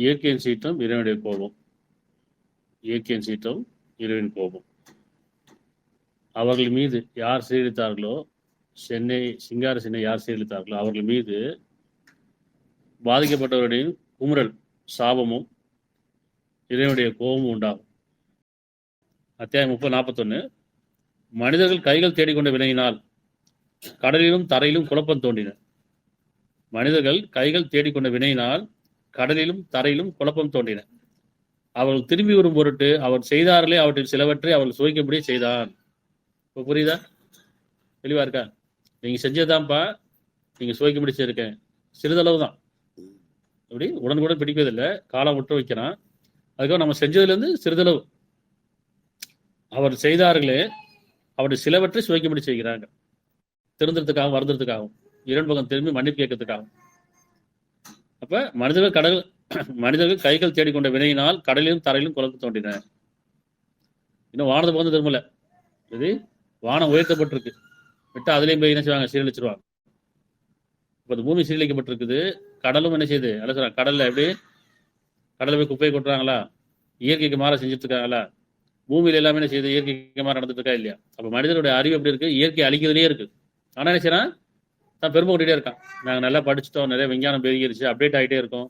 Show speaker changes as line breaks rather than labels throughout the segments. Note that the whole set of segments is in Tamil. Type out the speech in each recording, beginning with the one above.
இயற்கையின் சீற்றம் இறைவனுடைய கோபம். இயற்கையின் சீற்றம் இறைவன் கோபம். அவர்கள் மீது யார் சீரழித்தார்களோ, சிங்கார சென்னை யார் சீரழித்தார்களோ அவர்கள் மீது பாதிக்கப்பட்டவருடைய குமுறல் சாபமும் இறைவனுடைய கோபமும் உண்டாகும். அத்தியாயம் 30:41. மனிதர்கள் கைகள் தேடிக்கொண்ட வினையினால் கடலிலும் தரையிலும் குழப்பம் தோன்றின. மனிதர்கள் கைகள் தேடிக்கொண்ட வினையினால் கடலிலும் தரையிலும் குழப்பம் தோன்றின. அவர்கள் திரும்பி வரும் பொருட்டு அவர் செய்தார்களே அவற்றில் சிலவற்றை அவர்கள் சுவைக்கும்படி செய்தான். இப்போ புரியுதா? தெளிவா இருக்கா? நீங்க செஞ்சதான்ப்பா, நீங்க சுவைக்கும்படி செய்யிருக்கேன். சிறிதளவு தான், அப்படி உடனுக்குடன் பிடிப்பதில்லை, காலம் விட்டு வைக்கிறான். அதுக்காக நம்ம செஞ்சதுலேருந்து சிறிதளவு அவர் செய்தார்களே அவருடைய சிலவற்றை சுவைக்கும்படி செய்கிறாங்க. திருந்துறதுக்காகவும் வருந்துறதுக்காகவும், இரண்டு பக்கம் திரும்பி மன்னிப்பு கேட்கறதுக்காகவும். அப்ப மனிதர்கள் கைகள் தேடிக்கொண்ட வினையினால் கடலிலும் தரையிலும் குழப்பம் தோன்றின. இன்னும் வானத்தை பக்கம் திரும்பல. இது வானம் உயர்த்தப்பட்டிருக்கு, விட்டு அதுலேயும் போய் என்ன செய்வாங்க? சீரழிச்சிருவாங்க. இப்போ இந்த பூமி சீரழிக்கப்பட்டிருக்குது, கடலும் என்ன செய்யுது? அல்ல சொல்றாங்க, கடல்ல எப்படி கடலை போய் குப்பையை கொட்டுறாங்களா? இயற்கைக்கு மாற செஞ்சுட்டு இருக்காங்களா? பூமியில எல்லாமே என்ன செய்யுது? இயற்கைக்கு மாற நடந்துட்டு இருக்கா இல்லையா? அப்ப மனிதனுடைய அறிவு எப்படி இருக்கு? இயற்கை அழிக்கிறதுலேயே இருக்கு. ஆனா என்ன செய்யறான்? தான் பெருமை கொண்டுட்டே இருக்கான். நாங்கள் நல்லா படிச்சுட்டோம், நிறைய விஞ்ஞானம் பெருகிருச்சு, அப்டேட் ஆகிட்டே இருக்கோம்.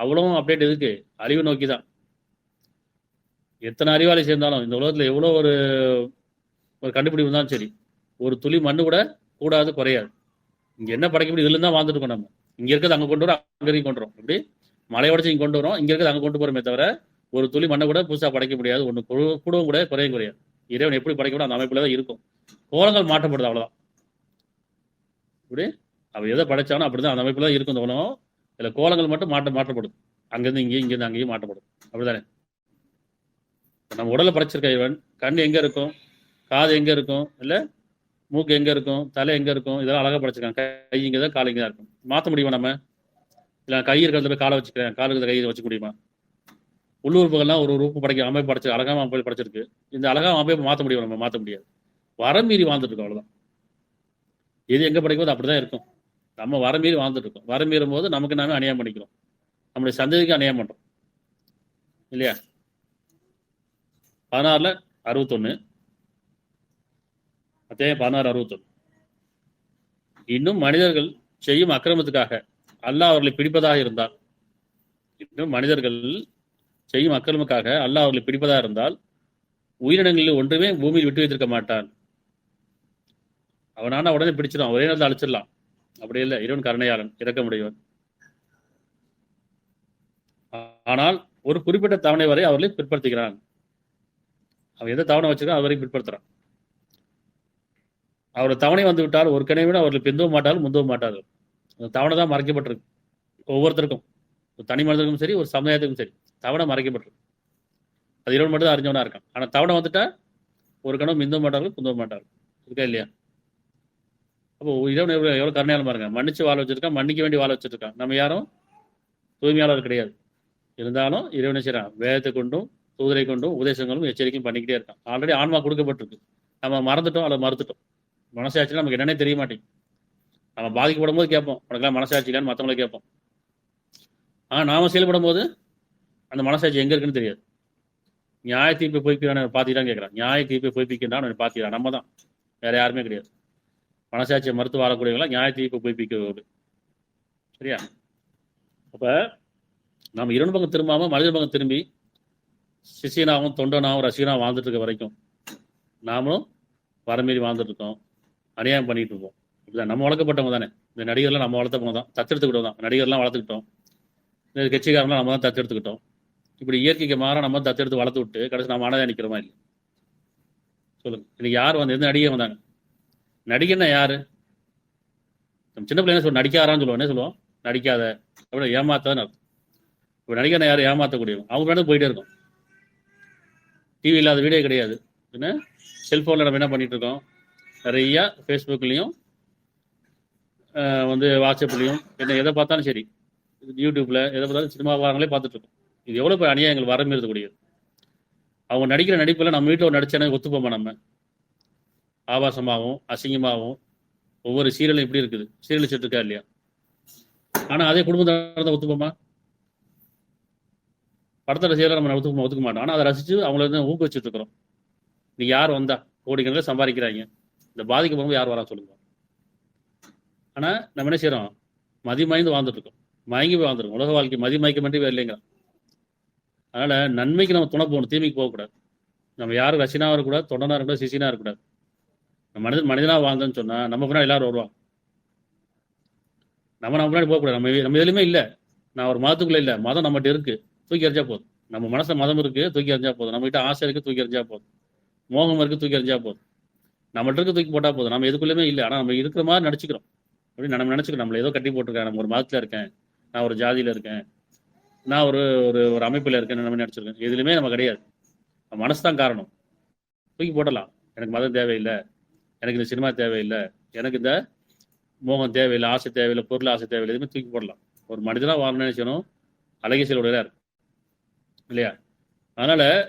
அவ்வளவும் அப்டேட் எதுக்கு? அழிவு நோக்கி தான். எத்தனை அறிவாளி சேர்ந்தாலும் இந்த உலகத்துல எவ்வளோ ஒரு கண்டுபிடிப்பு இருந்தாலும் சரி, ஒரு துளி மண்ணு கூட கூடாது, குறையாது. இங்க என்ன படைக்க முடியும்? இதுல தான் வாழ்ந்துட்டு இருக்கோம். நம்ம இங்க இருக்கிறது அங்க கொண்டு வரோம், அங்க இருந்து கொண்டு வரோம். இப்படி மலையை உடச்சு இங்க கொண்டு வரோம், இங்க இருக்கிறது அங்க கொண்டு போறோமே தவிர ஒரு துளி மண்ணை கூட புதுசா படைக்க முடியாது. ஒன்று கூடவும் கூட குறையும் குறையாது. இறைவன் எப்படி படைக்க அந்த அமைப்புல தான் இருக்கும். கோலங்கள் மாற்றப்படுது, அவ்வளவுதான். இப்படி அவ எதை படைச்சானோ அப்படிதான் அந்த அமைப்புல தான் இருக்கும் இந்த உலகம். இதுல கோலங்கள் மட்டும் மாற்றப்படுது. அங்கிருந்து இங்கிருந்து அங்கேயும் மாற்றப்படும். அப்படிதானே? நம்ம உடலை படைச்சிருக்க இவன் கண் எங்க இருக்கும், காது எங்க இருக்கும், இல்ல மூக்கு எங்க இருக்கும், தலை எங்க இருக்கும், இதெல்லாம் அழகா படைச்சிருக்காங்க. கை இங்கே தான், கால் இங்கே தான் இருக்கும். மாற்ற முடியுமா நம்ம? இல்லை கை இருக்கிறதுல போய் காலை வச்சுக்கிறேன், கால் இருக்கிற கையை வச்சுக்க முடியுமா? உள்ளுறுப்புகள்லாம் ஒரு உறுப்பு படைக்க அமைப்பு படைச்சு அழகாக அமைப்பு படைச்சிருக்கு. இந்த அழகாக அமைப்பை மாற்ற முடியும்? நம்ம மாற்ற முடியாது. வரம் மீறி வாழ்ந்துட்டு இருக்கோம், அவ்வளோதான். எது எங்கே படைக்கும்போது அப்படிதான் இருக்கும். நம்ம வரம் மீறி வாழ்ந்துட்டு இருக்கோம். வரம் மீறும் போது நமக்கு நாமே அநியாயம் பண்ணிக்கிறோம், நம்முடைய சந்ததிக்கு அநியாயம் பண்றோம் இல்லையா? 16:61. அத்தியாயம் 16:61. இன்னும் மனிதர்கள் செய்யும் அக்கிரமத்துக்காக அல்லாஹ் அவர்களை பிடிப்பதாக இருந்தால், உயிரினங்களில் ஒன்றுமே பூமியில் விட்டு வைத்திருக்க மாட்டான். அவனான உடனே பிடிச்சிடும், ஒரே நேரத்தில் அழிச்சிடலாம். அப்படி இல்லை, இறைவன் கருணையாளன், இரக்கமுடையவன். ஆனால் ஒரு குறிப்பிட்ட தவணை வரை அவர்களை பிற்படுத்துகிறான். அவன் எந்த தவணை வச்சிருக்கான் அது வரைக்கும் பிற்படுத்துறான். அவரோட தவணை வந்து விட்டால் ஒரு கனவிட அவர்கள் பிந்தவும் மாட்டார்கள், முந்தவும் மாட்டார்கள். அந்த தவணை தான் மறைக்கப்பட்டிருக்கு ஒவ்வொருத்தருக்கும். ஒரு தனி மனிதனுக்கும் சரி, ஒரு சமுதாயத்துக்கும் சரி, தவணை மறைக்கப்பட்டிருக்கு. அது இறைவன் மட்டும் தான் அறிஞ்சவனா இருக்கான். ஆனால் தவணை வந்துட்டா ஒரு கனவு மிந்தவும் மாட்டார்கள், புந்தவும் மாட்டார்கள். இருக்கா இல்லையா? அப்போ இறைவன் எவ்வளவு கருணையாளமா இருக்கான். மன்னிச்சு வாழ வச்சிருக்கான், மன்னிக்க வேண்டி வாழ வச்சிருக்கான். நம்ம யாரும் தூய்மையாளர் கிடையாது. இருந்தாலும் இறைவனை செய்யறான், வேதத்தை கொண்டும் தூதரை கொண்டும் உபதேசங்களும் எச்சரிக்கையும் பண்ணிக்கிட்டே இருக்கான். ஆல்ரெடி ஆன்மா கொடுக்கப்பட்டிருக்கு. நம்ம மறந்துட்டோம், அதை மறுத்துட்டோம். மனசாட்சினா நமக்கு என்னன்னே தெரிய மாட்டேங்குது. நம்ம பாதிக்கப்படும் போது கேட்போம், உனக்கெல்லாம் மனசாட்சி இல்லைன்னு மற்றவங்களை கேட்போம். ஆனால் நாம செயல்படும் போது அந்த மனசாட்சி எங்க இருக்குன்னு தெரியாது. நியாய தீர்ப்பை பொய்ப்பிக்கிறான் பார்த்துக்கிட்டான்னு கேட்குறான். நியாய தீர்ப்பை பொய்ப்பிக்கின்றான் பார்த்துக்கிறான். நம்ம தான், வேற யாருமே கிடையாது. மனசாட்சியை மறுத்து வாழக்கூடியவங்களா நியாய தீர்ப்பை பொய்ப்பிக்கிறது. சரியா? அப்ப நம்ம இரண்டு பக்கம் திரும்பாம மனித பக்கம் திரும்பி சிஷியனாகவும் தொண்டனாகவும் ரசிகனாகவும் வாழ்ந்துட்டு இருக்க வரைக்கும் நாமளும் வரமீறி வாழ்ந்துட்டு இருக்கோம், அநியாயம் பண்ணிட்டு இருக்கோம். இப்படிதான் நம்ம வளர்க்கப்பட்டவங்க தானே. இந்த நடிகர்லாம் நம்ம வளர்த்தவங்க தான், தத்தெடுத்துக்கிட்டோம் தான். நடிகர்லாம் வளர்த்துக்கிட்டோம், இந்த கட்சிக்காரன்லாம் நம்ம தான் தத்தெடுத்துக்கிட்டோம். இப்படி இயற்கைக்கு மாற நம்ம தத்தெடுத்து வளர்த்து விட்டு கடைசி நம்ம அனாதை நிற்கிறோமா இல்லை? சொல்லுங்க. இன்னைக்கு யார் வந்து எந்த நடிகை வந்தாங்க? நடிகன்னா யாரு? நம்ம சின்ன பிள்ளைங்க சொல்ல நடிக்காரான்னு சொல்லுவோம். என்ன சொல்லுவோம்? நடிக்காத, அப்படி ஏமாத்தான்னு அர்த்தம். இப்போ நடிகனை யாரும் ஏமாற்றக்கூடியவங்க, அவங்க மேலே போயிட்டே இருக்கும். டிவி இல்லாத வீடியோ கிடையாது. என்ன செல்ஃபோனில் நம்ம என்ன பண்ணிட்டு இருக்கோம்? நிறையா ஃபேஸ்புக்லேயும் வந்து வாட்ஸ்அப்லேயும் என்ன எதை பார்த்தாலும் சரி, யூடியூப்பில் எதை பார்த்தாலும் சினிமா வாரங்களே பார்த்துட்டு இருக்கோம். இது எவ்வளோ போய் அநியாயங்கள் வரமிருக்கக்கூடியது. அவங்க நடிக்கிற நடிப்பில் நம்ம வீட்டில் நடிச்சேன்னா ஒத்துப்போமா? நம்ம ஆபாசமாகவும் அசிங்கமாகவும் ஒவ்வொரு சீரியலும் இப்படி இருக்குது, சீரியலிச்சுட்டு இருக்கா இல்லையா? ஆனால் அதே குடும்பத்தை ஒத்துப்போமா? படத்தை ரசிகர்கள் நம்ம ஒத்துக்க மாட்டோம். ஆனால் அதை ரசித்து அவங்கள வந்து ஊக்குவிச்சுட்டு இருக்கிறோம். நீ யார் வந்தா கோடிக்கணக்கில் சம்பாதிக்கிறாங்க, இந்த பாதிக்க போகும்போது யார் வரா சொல்லுங்க. ஆனால் நம்ம என்ன செய்கிறோம், மதிமயந்து வாழ்ந்துட்டு இருக்கோம், மயங்கி போய் வாழ்ந்துருக்கோம். உலக வாழ்க்கை மதிமயக்கமின்றி வேறு இல்லைங்க. அதனால் நன்மைக்கு நம்ம துணை போகணும், தீமைக்கு போகக்கூடாது. நம்ம யாரும் ரசினாக இருக்கக்கூடாது, தொண்டனாக இருக்கக்கூடாது, சிசினாக இருக்கக்கூடாது. மனிதனாக வாழ்ந்தோன்னு சொன்னால் நம்ம பின்னாடி எல்லாரும் வருவாங்க. நம்ம பின்னாடி போகக்கூடாது. நம்ம எதுலையுமே இல்லை. நான் ஒரு மதத்துக்குள்ளே இல்லை, மதம் நம்மகிட்ட இருக்குது, தூக்கி எறிஞ்சா போதும். நம்ம மனசில் மதம் இருக்குது, தூக்கி எறிஞ்சா போதும். நம்மகிட்ட ஆசை இருக்குது, தூக்கி எறிஞ்சா போதும். மோகம் இருக்குது, தூக்கி எறிஞ்சா போதும். நம்மகிட்ட இருக்கு தூக்கி போட்டால் போதும். நம்ம எதுக்குள்ளேயுமே இல்லை, ஆனால் நம்ம இருக்கிற மாதிரி நடிச்சுக்கிறோம். அப்படின்னு நம்ம நினச்சிக்கிறோம். நம்மளை ஏதோ கட்டி போட்டிருக்கேன், நம்ம ஒரு மதத்தில் இருக்கேன், நான் ஒரு ஜாதியில் இருக்கேன், நான் ஒரு ஒரு அமைப்பில் இருக்கேன்னு நம்ம நினச்சிருக்கேன். எதுலையுமே நம்ம கிடையாது. மனசு தான் காரணம். தூக்கி போடலாம். எனக்கு மதம் தேவையில்லை, எனக்கு இந்த சினிமா தேவையில்லை, எனக்கு இந்த மோகம் தேவையில்லை, ஆசை தேவையில்லை, பொருள் ஆசை தேவையில்லை, எதுவுமே தூக்கி போடலாம். ஒரு மனிதனாக வாழணும்னு நினைச்சணும், அழகேசியலோட இருக்கு இல்லையா? அதனால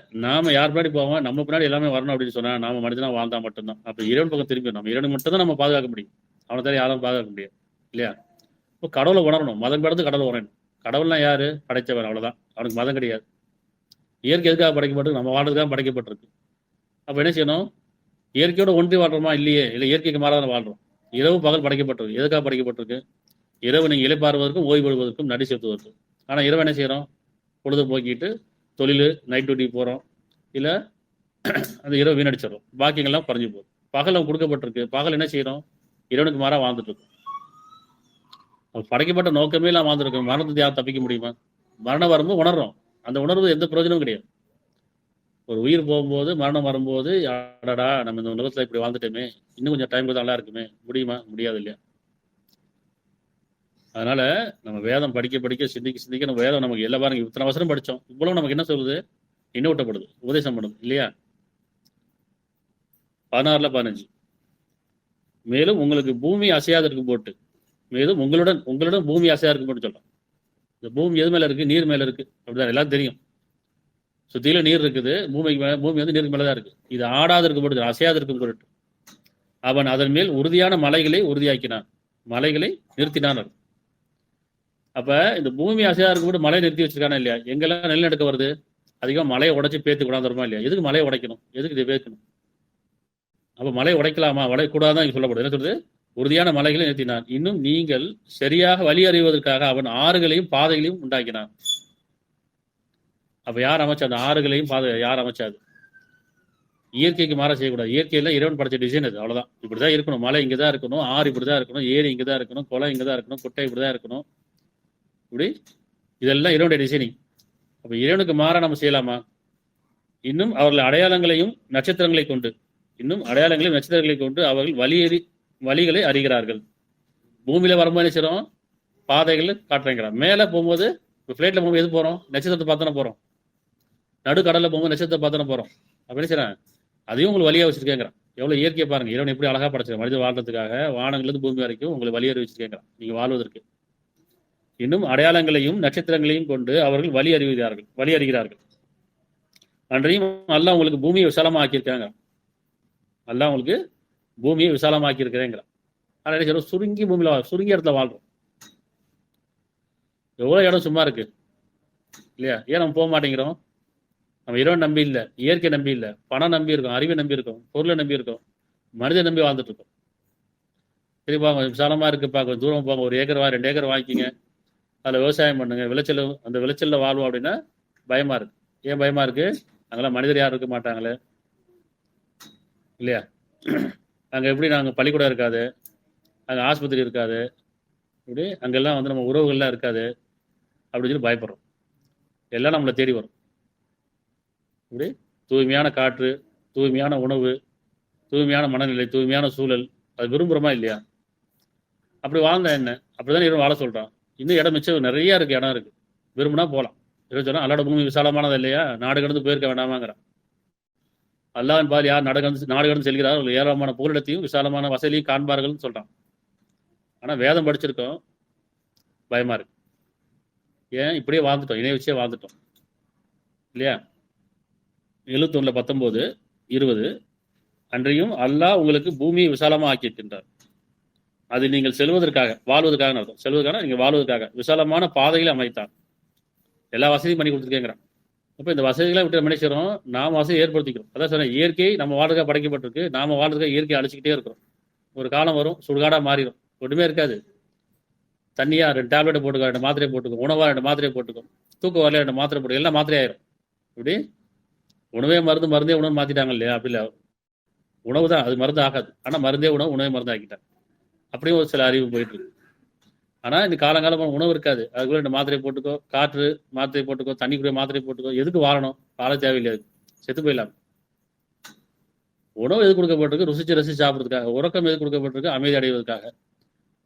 நாம யார் பின்னாடி போவோம், நம்ம பின்னாடி எல்லாமே வரணும் அப்படின்னு சொன்னா நாம மனிதனா வாழ்ந்தா மட்டும்தான். அப்ப இறைவன் பக்கம் திரும்பி நம்ம இறைவன் மட்டும்தான் நம்ம பாதுகாக்க முடியும். அவனை தவிர யாரும் பாதுகாக்க முடியாது இல்லையா? இப்போ கடவுளை உணரணும், மதம் கடந்து கடவுளை உணரணும். கடவுள்லாம் யாரு? படைச்சவர், அவ்வளவுதான். அவனுக்கு மதம் கிடையாது. இயற்கை எதுக்காக படைக்கப்பட்டிருக்கு? நம்ம வாழ்றதுக்காக படைக்கப்பட்டிருக்கு. அப்ப என்ன செய்யணும்? இயற்கையோட ஒன்றி வாழ்றோமா? இல்லையே. இல்லை, இயற்கைக்கு மாறாத வாழ்றோம். இரவு பகல் படைக்கப்பட்டிருக்கு. எதுக்காக படைக்கப்பட்டிருக்கு? இரவு நீங்க இலைப்பாறுவதற்கும் ஓய்வெடுவதற்கும் நடி செலுத்துவதற்கும். ஆனா இரவு என்ன செய்யறோம்? பொழுது போக்கிட்டு தொழில் நைட் டியூட்டி போறோம், இல்ல அந்த இரவு வீணடிச்சிடறோம், பாக்கியங்கள்லாம் குறைஞ்சி போகுது. பகல் நம்ம கொடுக்கப்பட்டிருக்கு, பகல் என்ன செய்யறோம்? இறைவனுக்கு மாறா வாழ்ந்துட்டு இருக்கோம். படைக்கப்பட்ட நோக்கமே எல்லாம் வாழ்ந்துருக்கோம். மரணத்தை யாரும் தப்பிக்க முடியுமா? மரணம் வரும்போது உணர்றோம், அந்த உணர்வு எந்த பிரயோஜனமும் கிடையாது. ஒரு உயிர் போகும்போது, மரணம் வரும்போது, அடடா நம்ம இந்த உலகத்துல இப்படி வாழ்ந்துட்டோமே, இன்னும் கொஞ்சம் டைம் கொடுத்தா நல்லா இருக்குமே, முடியுமா? முடியாது இல்லையா? அதனால நம்ம வேதம் படிக்க படிக்க சிந்திக்க சிந்திக்க நம்ம வேதம் நமக்கு எல்லா பாருங்க, இத்தனை அவசரம் படித்தோம், இவ்வளவு நமக்கு என்ன சொல்லுது? இன்னூட்டப்படுது, உபதேசம் பண்ணுது இல்லையா? 16:15 மேலும் உங்களுக்கு பூமி அசையாது இருக்கும் போட்டு, மேலும் உங்களுடன் பூமி அசையா இருக்கும் போட்டு சொல்றோம். இந்த பூமி எது மேல இருக்கு? நீர் மேல இருக்கு. அப்படிதான் எல்லாம் தெரியும். சுத்தியில நீர் இருக்குது, பூமி வந்து நீருக்கு மேலதான் இருக்கு. இது ஆடாது இருக்கும் போட்டு, அசையாது இருக்கும் பொருட்டு அவன் அதன் மேல் உறுதியான மலைகளை உறுதியாக்கினான், மலைகளை நிறுத்தினான். அப்ப இந்த பூமி அசையா இருக்கும்போது மலையை நிறுத்தி வச்சிருக்கானா இல்லையா? எங்கெல்லாம் நிலநடுக்க வருது, அதிகமாக மலையை உடைச்சு பேத்து கொண்டாந்துருமா இல்லையா? எதுக்கு மலையை உடைக்கணும்? எதுக்கு இதை பேக்கணும்? அப்ப மலையை உடைக்கலாமா? உடைக்கூடாதான் சொல்லப்படுது. என்ன சொல்றது? உறுதியான மலைகளை நிறுத்தினான். இன்னும் நீங்கள் சரியாக வழி அறிவதற்காக அவன் ஆறுகளையும் பாதைகளையும் உண்டாக்கினான். அப்ப யார் அமைச்சா அந்த ஆறுகளையும் பாதை? யார் அமைச்சாது? இயற்கைக்கு மாற செய்யக்கூடாது. இயற்கையில இறைவன் படைச்ச டிசைன் அது, அவ்வளவுதான். இப்படிதான் இருக்கணும், மலை இங்கதான் இருக்கணும், ஆறு இப்படிதான் இருக்கணும், ஏரி இங்கதான் இருக்கணும், குளம் இங்கதான் இருக்கணும், குட்டை இப்படிதான் இருக்கணும், இப்படி இதெல்லாம் இறைவனுடைய டிசைனிங். அப்ப இறைவனுக்கு மாற நம்ம செய்யலாமா? இன்னும் அவர்கள் அடையாளங்களையும் நட்சத்திரங்களை கொண்டு அவர்கள் வழிகளை அறிகிறார்கள். பூமியில வரும்போது என்ன செய்யறோம்? பாதைகள் காட்டுறேங்கிறான். மேல போகும்போது பிளைட்ல போகும்போது எது போறோம்? நட்சத்திரத்தை பார்த்தானே போறோம். நடுக்கடல்ல போகும்போது நட்சத்திரத்தை பார்த்தானே போறோம். அப்ப என்ன செய்யறேன்? அதையும் உங்களுக்கு வழியா வச்சிருக்கேங்கிறான். எவ்வளவு இயற்கையை பாருங்க, இறைவன் எப்படி அழகா படைச்சிருக்க. மனித வாழ்றதுக்காக வானங்கள்ல இருந்து பூமி வரைக்கும் உங்களுக்கு வழி அறிவிச்சிருக்கேங்கிறான், நீங்க வாழ்வதற்கு. இன்னும் அடையாளங்களையும் நட்சத்திரங்களையும் கொண்டு அவர்கள் வழி அறிகிறார்கள். அன்றையும் அல்லாஹ் உங்களுக்கு பூமியை விசாலமா ஆக்கியிருக்காங்க. அல்லாஹ் உங்களுக்கு பூமியை விசாலமாக்கி இருக்கிறேங்கிறான். ஆனால் சுருங்கி பூமியில சுருங்கி இடத்துல வாழ்றோம். எவ்வளவு இடம் சும்மா இருக்கு இல்லையா? ஏன் நம்ம போக மாட்டேங்கிறோம்? நம்ம இறைவன் நம்பி இல்லை, இயற்கை நம்பி இல்லை, பணம் நம்பி இருக்கோம், அறிவை நம்பி இருக்கோம், பொருளை நம்பி இருக்கோம், மனிதன் நம்பி வாழ்ந்துட்டு இருக்கோம். சரி பாங்க, விசாலமா இருக்குப்பா, கொஞ்சம் தூரம் போங்க, 1 ஏக்கர் 2 ஏக்கர் வாங்கிக்கிங்க, அதில் விவசாயம் பண்ணுங்க, அந்த விளைச்சல்ல வாழ்வோம் அப்படின்னா பயமா இருக்கு. ஏன் பயமா இருக்கு? அங்கெல்லாம் மனிதர் யாரும் இருக்க மாட்டாங்களே இல்லையா? அங்கே எப்படி நாங்கள் பள்ளிக்கூடம் இருக்காது, அங்கே ஆஸ்பத்திரி இருக்காது, இப்படி அங்கெல்லாம் வந்து நம்ம உறவுகள்லாம் இருக்காது அப்படின்னு சொல்லி பயப்படுறோம். எல்லாம் நம்மளை தேடி வரும். இப்படி தூய்மையான காற்று, தூய்மையான உணவு, தூய்மையான மனநிலை, தூய்மையான சூழல், அது விரும்புகிறோமா இல்லையா? அப்படி வாழ்ந்தா என்ன? அப்படிதான் இவன் வாழ சொல்கிறான். இன்னும் இடம் மிச்சம் நிறைய இருக்கு, இடம் இருக்கு, விரும்பினா போகலாம். இவன் சொன்னா அல்லாட பூமி விசாலமானது இல்லையா, நாடு கடந்து போயிருக்க வேண்டாமாங்கிறான். அல்லாஹ்வின் பால் யார் நாடு கடந்து செல்கிறார், ஒரு ஏராளமான புகலிடத்தையும் விசாலமான வசதியும் காண்பார்கள்னு சொல்றான். ஆனா வேதம் படிச்சிருக்கோம், பயமா இருக்கு. ஏன்? இப்படியே வாழ்ந்துட்டோம், இணைய வச்சே வாழ்ந்துட்டோம் இல்லையா? 71:19-20 அன்றையும் அல்லாஹ் உங்களுக்கு பூமியை விசாலமா ஆக்கியிருக்கின்றார். அது நீங்கள் செல்வதற்காக, வாழ்வதற்காக அர்த்தம். செல்வதற்காக, நீங்க வாழ்வதற்காக விசாலமான பாதைகளை அமைத்தார். எல்லா வசதியும் பண்ணி கொடுத்துருக்கேங்கிறான். அப்போ இந்த வசதிகளை விட்டு நம்ம நினைக்கிறோம், நாம் வசதி ஏற்படுத்திக்கிறோம். அதான் சொன்னேன், இயற்கை நம்ம வாழ்றதுக்காக படைக்கப்பட்டிருக்கு, நாம வாழ்றதுக்காக இயற்கையை அழிச்சிக்கிட்டே இருக்கிறோம். ஒரு காலம் வரும், சுடுகாடாக மாறிடும், ஒன்றுமே இருக்காது. தண்ணியா 2 டேப்லெட் போட்டுக்கோ, 2 மாத்திரையை போட்டுக்கோ, உணவா 2 மாத்திரையை போட்டுக்கோ, தூக்கம் வரல 2 மாத்திரை போட்டு, எல்லாம் மாத்திரை ஆயிரும். இப்படி உணவே மருந்து, மருந்தே உணவு மாத்திட்டாங்க இல்லையா? அப்படி இல்லை, உணவு தான் அது மருந்து ஆகாது. ஆனால் மருந்தே உணவு, உணவே மருந்து ஆக்கிட்டாங்க. அப்படியும் ஒரு சில அறிவு போயிட்டு இருக்கு. ஆனால் இந்த காலங்காலமாக உணவு இருக்காது, அதுக்குள்ள 2 மாத்திரை போட்டுக்கோ, காற்று மாத்திரை போட்டுக்கோ, தண்ணிக்குரிய மாத்திரை போட்டுக்கோ. எதுக்கு வாழணும்? வாழ தேவையில்லை, செத்து போயிடலாம். உணவு எது கொடுக்கப்பட்டிருக்கு? ருசிச்சு ரசிச்சு சாப்பிட்றதுக்காக. உறக்கம் எது கொடுக்கப்பட்டிருக்கு? அமைதி அடைவதற்காக.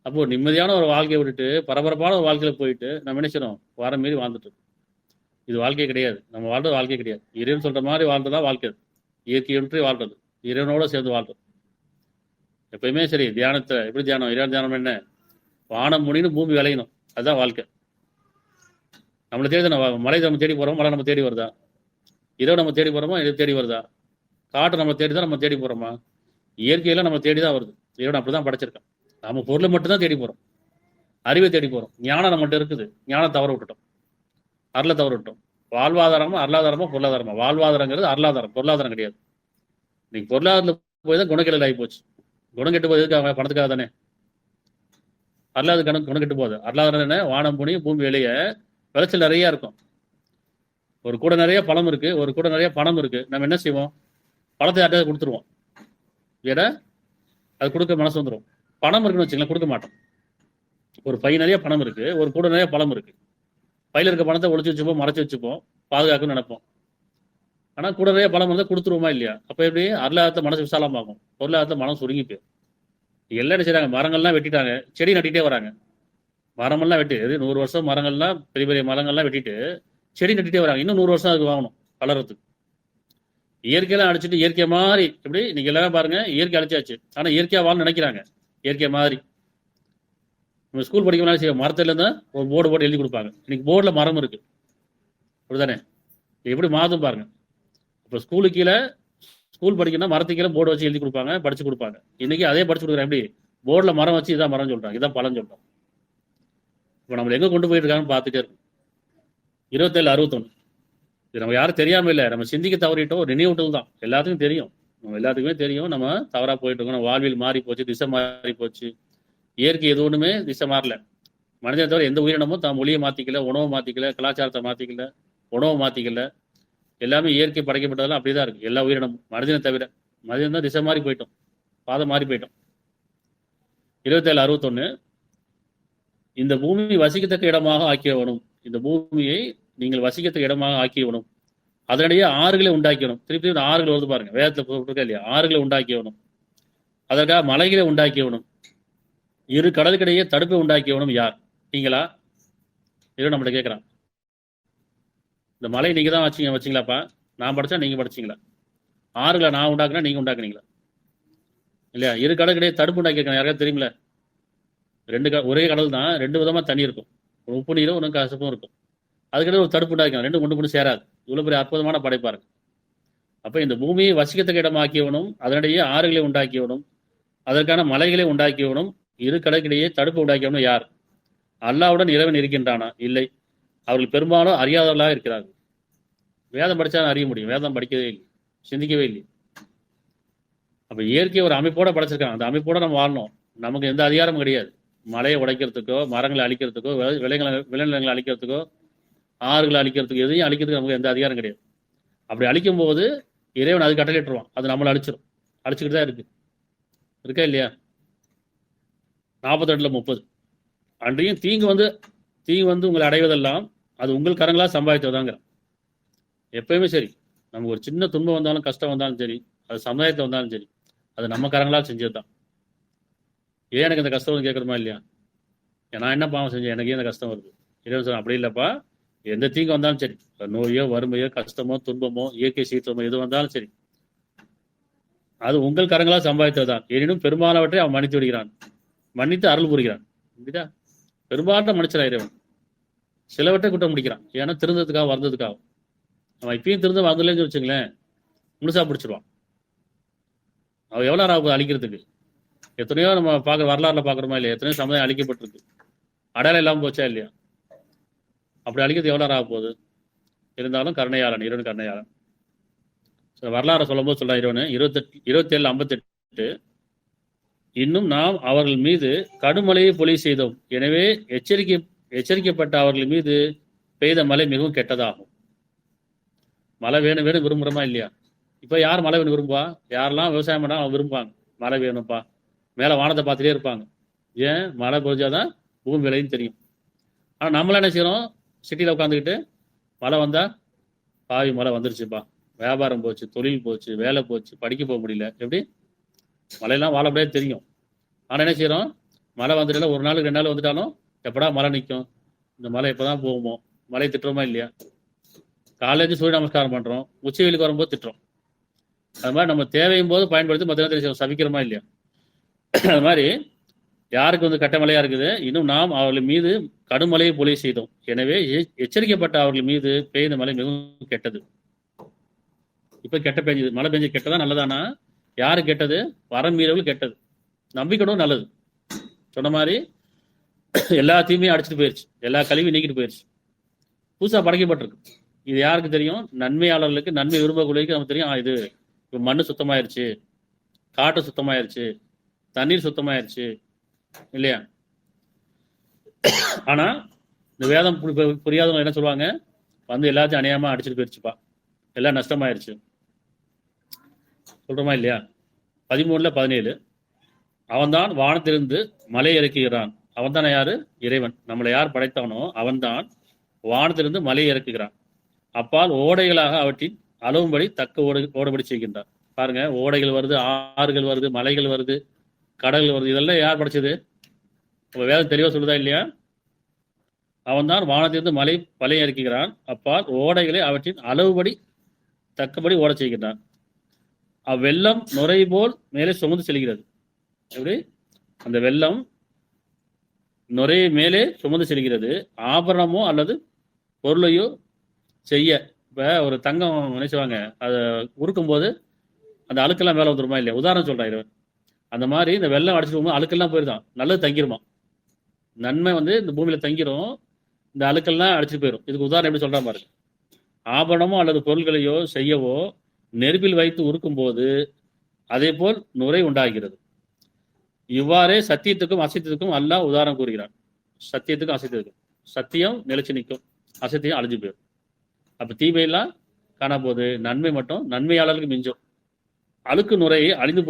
அப்போ நிம்மதியான ஒரு வாழ்க்கையை விட்டுட்டு பரபரப்பான ஒரு வாழ்க்கையில போயிட்டு நம்ம நினைச்சிடும் வர மீறி வாழ்ந்துட்டு இருக்கோம். இது வாழ்க்கையே கிடையாது, நம்ம வாழ்றது வாழ்க்கையே கிடையாது. இறைவன் சொல்ற மாதிரி வாழ்றதா வாழ்க்கை, இயற்கையொன்றி வாழ்றது, இறைவனோட சேர்ந்து வாழ்றது. எப்பயுமே சரி, தியானத்தை எப்படி தியானம்? இறைவன் தியானம் என்ன? வானம் முடின்னு பூமி விளையணும், அதுதான் வாழ்க்கை. நம்மளை தேடி மலை நம்ம தேடி போறோம், மலை நம்ம தேடி வருதா? இரவு நம்ம தேடி போறோமா? இது தேடி வருதா? காற்று நம்ம தேடி தான் நம்ம தேடி போறோமா? இயற்கையில நம்ம தேடி தான் வருது. இறைவன் அப்படிதான் படைச்சிருக்கான். நம்ம பொருளை மட்டும்தான் தேடி போறோம், அறிவை தேடி போறோம். ஞானம் நம்மகிட்ட இருக்குது, ஞானம் தவற விட்டுட்டோம், அருளை தவற விட்டோம். வாழ்வாதாரமா அருளாதாரமா? பொருளாதாரமா? வாழ்வாதாரங்கிறது அருளாதாரம், பொருளாதாரம் கிடையாது. நீங்க பொருளாதாரத்துல போய் தான் குணக்கெடல் ஆகி போச்சு. குணம் கெட்டு போய் எதுக்காக? பணத்துக்காக தானே. அருளாத குணம் கெட்டு போகுது. அருளாதாரம் என்ன? வானம் புனி பூமி வெளிய விளைச்சல் நிறைய இருக்கும். ஒரு கூட நிறைய பழம் இருக்கு, ஒரு கூட நிறைய பணம் இருக்கு. நம்ம என்ன செய்வோம்? பணத்தை யார்ட்டாவது கொடுத்துருவோம். ஏன்னா அது கொடுக்க மனசு வந்துடும். பணம் இருக்குன்னு வச்சுக்கலாம், கொடுக்க மாட்டோம். ஒரு பை நிறைய பணம் இருக்கு, ஒரு கூட நிறைய பழம் இருக்கு. பையில இருக்க பணத்தை ஒழிச்சு வச்சுப்போம், மறைச்சு வச்சுப்போம், பாதுகாக்கணும்னு நினைப்போம். ஆனா கூட நிறைய பழம் இருந்தால் கொடுத்துருவோமா இல்லையா? அப்ப எப்படி? அருளாதத்தை மனசு விசாலமாகும், பொருளாதாரத்தை மனம் சுருங்கி போயிடும். எல்லாம் என்ன செய்றாங்க? மரங்கள்லாம் வெட்டிட்டாங்க, செடி நட்டிட்டே வராங்க. மரமெல்லாம் வெட்டி 100 வருஷம் மரங்கள்லாம், பெரிய பெரிய மரங்கள்லாம் வெட்டிட்டு செடி நட்டிட்டே வராங்க. இன்னும் 100 வருஷம் அதுக்கு வாங்கணும் வளர்றதுக்கு. இயற்கையெல்லாம் அடிச்சுட்டு இயற்கை மாதிரி எப்படி நீங்க எல்லாமே பாருங்க, இயற்கை அழிச்சாச்சு. ஆனா இயற்கையா வாழ நினைக்கிறாங்க, இயற்கை மாதிரி. நம்ம ஸ்கூல் படிக்கணும்னாலும் செய்ய மரத்துல இருந்தா ஒரு போர்டு போட்டு எழுதி கொடுப்பாங்க. இன்னைக்கு போர்டில் மரம் இருக்கு, அப்படிதானே? எப்படி மாதும் பாருங்க. இப்போ ஸ்கூலுக்கு கீழே, ஸ்கூல் படிக்கணும்னா மரத்துக்கு கீழே போர்டு வச்சு எழுதி கொடுப்பாங்க, படிச்சு கொடுப்பாங்க. இன்னைக்கு அதே படிச்சு கொடுக்குறேன். எப்படி? போர்டில் மரம் வச்சு இதான் மரம் சொல்றாங்க, இதான் பழம் சொல்றாங்க. இப்போ நம்மளை எங்க கொண்டு போயிட்டு இருக்காங்கன்னு பார்த்துட்டே இருக்கும். 2761 இது நம்ம யாரும் தெரியாம இல்லை, நம்ம சிந்திக்க தவறிட்டோம். நினைவூட்டல் தான், எல்லாத்துக்கும் தெரியும், நம்ம எல்லாத்துக்குமே தெரியும் நம்ம தவறா போயிட்டு இருக்கோம். நம்ம வாழ்வில் மாறி போச்சு, திசை மாறி போச்சு. இயற்கை எது ஒண்ணுமே திசை மாறல. மனிதனை தவிர எந்த உயிரினமும் தான் மொழியை மாத்திக்கல, உணவை மாத்திக்கல, கலாச்சாரத்தை மாத்திக்கல, உணவை மாத்திக்கல. எல்லாமே இயற்கை படைக்கப்பட்டதெல்லாம் அப்படிதான் இருக்கு. எல்லா உயிரினமும் மனிதனை தவிர. மனிதன் தான் திசை மாறி போயிட்டோம், பாதை மாறி போயிட்டோம். 2761 இந்த பூமி வசிக்கத்தக்க இடமாக ஆக்கியவனும், இந்த பூமியை நீங்கள் வசிக்கத்தக்க இடமாக ஆக்கியவனும், அதனிடையே ஆறுகளை உண்டாக்கியவனும். திருப்பி ஆறுகள் வருது பாருங்க, வேதத்துல போட்டிருக்கா இல்லையா? ஆறுகளை உண்டாக்கியவனும், அதற்காக மலைகளை உண்டாக்கியவனும், இரு கடலுக்கிடையே தடுப்பை உண்டாக்கியவனும் யார்? நீங்களா? இரு நம்மகிட்ட கேட்கிறான். இந்த மலை நீங்க தான் வச்சீங்களாப்பா? நான் படிச்சா நீங்க படிச்சீங்களா? ஆறுகளை நான் உண்டாக்குனா நீங்க உண்டாக்குனீங்களா? இல்லையா? இரு கடலுக்கிடையே தடுப்பு உண்டாக்கியிருக்காங்க, யாருக்காவது தெரியுமில்ல? ஒரே கடல் தான், 2 விதமா தண்ணி இருக்கும், ஒரு உப்பு நீரும் ஒரு கசப்பும் இருக்கும். அதுக்கிடையே ஒரு தடுப்பு உண்டாக்கிக்கலாம், 2 ஒன்று கொண்டு சேராது. இவ்வளவு பெரிய அற்புதமான படைப்பாரு. அப்ப இந்த பூமியை வசிக்கத்தக்க இடமாக்கியவனும், அதனிடையே ஆறுகளை உண்டாக்கியவனும், அதற்கான மலைகளை உண்டாக்கியவனும், இரு கடற்கிடையே தடுப்பு உண்டாக்கியவனும் யார்? அல்லாவுடன் இறைவன் இருக்கின்றானா? இல்லை, அவர்கள் பெரும்பாலும் அறியாதவர்களாக இருக்கிறார்கள். வேதம் படிச்சா அறிய முடியும், வேதம் படிக்கவே இல்லை, சிந்திக்கவே இல்லை. அப்ப இயற்கை ஒரு அமைப்போட படைச்சிருக்காங்க, அந்த அமைப்போட நம்ம வாழணும். நமக்கு எந்த அதிகாரமும் கிடையாது. மலையை உடைக்கிறதுக்கோ, மரங்களை அழிக்கிறதுக்கோ, விளைநிலங்களை அழிக்கிறதுக்கோ, ஆறுகளை அழிக்கிறதுக்கு, எதையும் அழிக்கிறதுக்கு நமக்கு எந்த அதிகாரம் கிடையாது. அப்படி அழிக்கும் போது இறைவன் அது கட்டளையிட்டுருவான், அது நம்மளை அழிச்சிடும். அழிச்சுக்கிட்டு தான் இருக்கா இல்லையா? 42:30 அன்றையும் தீங்கு வந்து உங்களை அடைவதெல்லாம் அது உங்கள் கரங்களால் சம்பாதித்ததாங்கிற. எப்பயுமே சரி, நமக்கு ஒரு சின்ன துன்பம் வந்தாலும், கஷ்டம் வந்தாலும் சரி, அது சமுதாயத்தில் வந்தாலும் சரி, அது நம்ம கரங்களால் செஞ்சது தான். ஏன் எனக்கு இந்த கஷ்டம் கேட்கணுமா இல்லையா? நான் என்ன பாவம் செஞ்சேன், எனக்கு ஏன் இந்த கஷ்டம் வருது? இறைவன் சொல்ல அப்படி இல்லைப்பா, எந்த தீங்கு வந்தாலும் சரி, நோயோ வறுமையோ கஷ்டமோ துன்பமோ இயற்கை சீற்றமோ எது வந்தாலும் சரி, அது உங்கள் கரங்களால் சம்பாதித்ததுதான். எனினும் பெரும்பாலானவற்றை அவன் மன்னித்து விடுகிறான், மன்னித்து அருள் புரிகிறான். பெரும்பாலான மன்னிச்சிடா இறைவன், சிலவற்றை குற்றம் முடிக்கிறான். ஏன்னா திருந்ததுக்காக வந்ததுக்காக. அவன் இப்பயும் திருந்த வரதுலன்னு வச்சுங்களேன், முழுசா பிடிச்சிருவான். அவன் எவ்வளோ நேரம் அழிக்கிறதுக்கு? எத்தனையோ நம்ம வரலாறுல பார்க்குறோமா இல்லையா? எத்தனையோ சமுதாயம் அழிக்கப்பட்டிருக்கு, அடையாளம் இல்லாமல் போச்சா இல்லையா? அப்படி அழிக்கிறது எவ்வளோ நேரம் ஆக போகுது? இருந்தாலும் கருணையாளன், இறைவன் கருணையாளன். வரலாறு சொல்லும்போது சொல்றான் இறைவன் 27:58, இன்னும் நாம் அவர்கள் மீது கடுமழையை பொழிய செய்தோம். எனவே எச்சரிக்கப்பட்ட அவர்கள் மீது பெய்த மழை மிகவும் கெட்டதாகும். மழை வேணும் வேணும் விரும்புகிறோமா இல்லையா? இப்போ யார் மழை வேணும் விரும்புவா? யாரெல்லாம் விவசாயம் பண்ணா அவங்க விரும்புவாங்க, மழை வேணும்ப்பா. மேலே வானத்தை பார்த்துட்டே இருப்பாங்க. ஏன்? மழை பொழிஞ்சாதான் பூமி விலைன்னு தெரியும். ஆனால் நம்மளாம் என்ன செய்யறோம்? சிட்டியில் உட்காந்துக்கிட்டு மழை வந்தா பாவி மழை வந்துருச்சுப்பா, வியாபாரம் போச்சு, தொழில் போச்சு, வேலை போச்சு, படிக்க போக முடியல. எப்படி? மழையெல்லாம் வாழ முடியாது தெரியும். ஆனால் என்ன செய்யறோம்? மழை வந்துட்டால ஒரு நாளுக்கு 2 நாள் வந்துட்டாலும் எப்படா மழை நிற்கும், இந்த மழை எப்போதான் போகுமோ, மழை திட்டுறோமா இல்லையா? காலேஜ் சூரிய நமஸ்காரம் பண்றோம், உச்சி வெயிலுக்கு வரும்போது திட்டுறோம். அது மாதிரி நம்ம தேவையும் போது பயன்படுத்தி மற்ற நேரத்தில் சபிக்கிறோமா இல்லையா? அது மாதிரி யாருக்கு கட்ட மழையா இருக்குது, இன்னும் நாம் அவர்கள் மீது கடுமழையை பொழிய செய்தோம். எனவே எச்சரிக்கப்பட்ட அவர்கள் மீது பெய்த மழை மிகவும் கெட்டது. இப்ப கெட்ட பெஞ்சது, மழை பெஞ்சு கெட்டதா நல்லதானா? யாரு கெட்டது? வரம் மீறவர்கள் கெட்டது. நம்பிக்கணும் நல்லது. சொன்ன மாதிரி எல்லாத்தையுமே அடிச்சுட்டு போயிடுச்சு, எல்லா கழிவையும் நீக்கிட்டு போயிடுச்சு. புதுசா படைக்கப்பட்டிருக்கு. இது யாருக்கு தெரியும்? நன்மையாளர்களுக்கு, நன்மை விரும்பக்கூடியவர்களுக்கு நமக்கு தெரியும். இது இப்போ மண்ணு சுத்தமாயிருச்சு, காற்று சுத்தமாயிருச்சு, தண்ணீர் சுத்தமாயிருச்சு இல்லையா? ஆனா இந்த வேதம் புரியாதவங்க என்ன சொல்லுவாங்க? எல்லாத்தையும் அநியாயமா அடிச்சுட்டு போயிருச்சுப்பா, எல்லாம் நஷ்டமாயிருச்சு சொல்றோமா இல்லையா? 13:17 அவன்தான் வானத்திலிருந்து மலை இறக்குகிறான். அவன் தானே யாரு? இறைவன். நம்மளை யார் படைத்தானோ அவன்தான் வானத்திலிருந்து மலை இறக்குகிறான். அப்பால் ஓடைகளாக அவற்றின் அளவும்படி தக்க ஓடபடி செய்கின்றான். பாருங்க, ஓடைகள் வருது, ஆறுகள் வருது, மலைகள் வருது, கடல்கள் வருது. இதெல்லாம் யார் படைச்சது? வேதம் தெளிவா சொல்லுதா இல்லையா? அவன்தான் வானத்திலிருந்து மலை இறக்குகிறான். அப்பால் ஓடைகளை அவற்றின் அளவுபடி தக்கபடி ஓட செய்கின்றான். அவ்வெள்ளம் நுரை போல் மேலே சுமந்து செல்கிறது. எப்படி? அந்த வெள்ளம் நுரையை மேலே சுமந்து செல்கிறது. ஆபரணமோ அல்லது பொருளையோ செய்ய. இப்ப ஒரு தங்கம் நினைச்சுவாங்க, அதை உருக்கும் போது அந்த அழுக்கெல்லாம் மேலே வந்துருமா இல்லையா? உதாரணம் சொல்றாரு. அந்த மாதிரி இந்த வெள்ளம் அடிச்சுட்டு போகும்போது அழுக்கெல்லாம் போயிருதான், நல்லது தங்கிருமா. நன்மை இந்த பூமியில தங்கிரும், இந்த அழுக்கெல்லாம் அடிச்சுட்டு போயிடும். இதுக்கு உதாரணம் எப்படி சொல்றா பாருங்க. ஆபரணமோ அல்லது பொருள்களையோ செய்யவோ நெருப்பில் வைத்து உருக்கும் போது அதே போல் நுரை உண்டாகிறது. இவ்வாறே சத்தியத்துக்கும் அசத்தியத்துக்கும் அல்லாஹ் உதாரணம் கூறுகிறான். சத்தியத்துக்கும் அசத்தியத்துக்கும். சத்தியம் நிலைச்சு நிற்கும், அசத்தியம் அழிஞ்சு போயிடும். அப்ப தீமையெல்லாம் காண போது, நன்மை மட்டும் நன்மையாளர்களுக்கு மிஞ்சும். அழுக்கு நுரை அழிந்து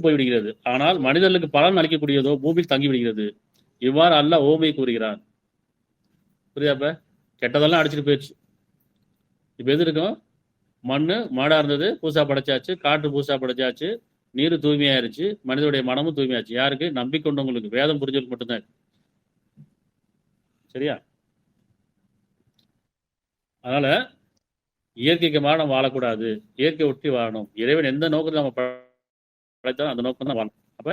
போய்விடுகிறது. ஆனால் மனிதர்களுக்கு பலன் அளிக்கக்கூடியதோ பூமியில் தங்கி விடுகிறது. இவ்வாறு அல்லாஹ் ஓமை கூறுகிறான். புரியுதாப்ப? கெட்டதெல்லாம் அடிச்சுட்டு போயிடுச்சு. இப்ப எது இருக்கும்? மண்ணு மாடா இருந்தது, பூசா படைச்சாச்சு. காற்று பூசா படைச்சாச்சு. நீர் தூய்மையாயிருச்சு. மனிதனுடைய மனமும் தூய்மையாச்சு. யாருக்கு? நம்பிக்கொண்டவங்களுக்கு, வேதம் புரிஞ்சவங்களுக்கு மட்டும்தான். சரியா? அதனால இயற்கைக்கு மாற நம்ம வாழக்கூடாது, இயற்கை ஒட்டி வாழணும். இறைவன் எந்த நோக்கத்தில் நம்ம படைத்தாலும் அந்த நோக்கம் தான் வாழணும். அப்ப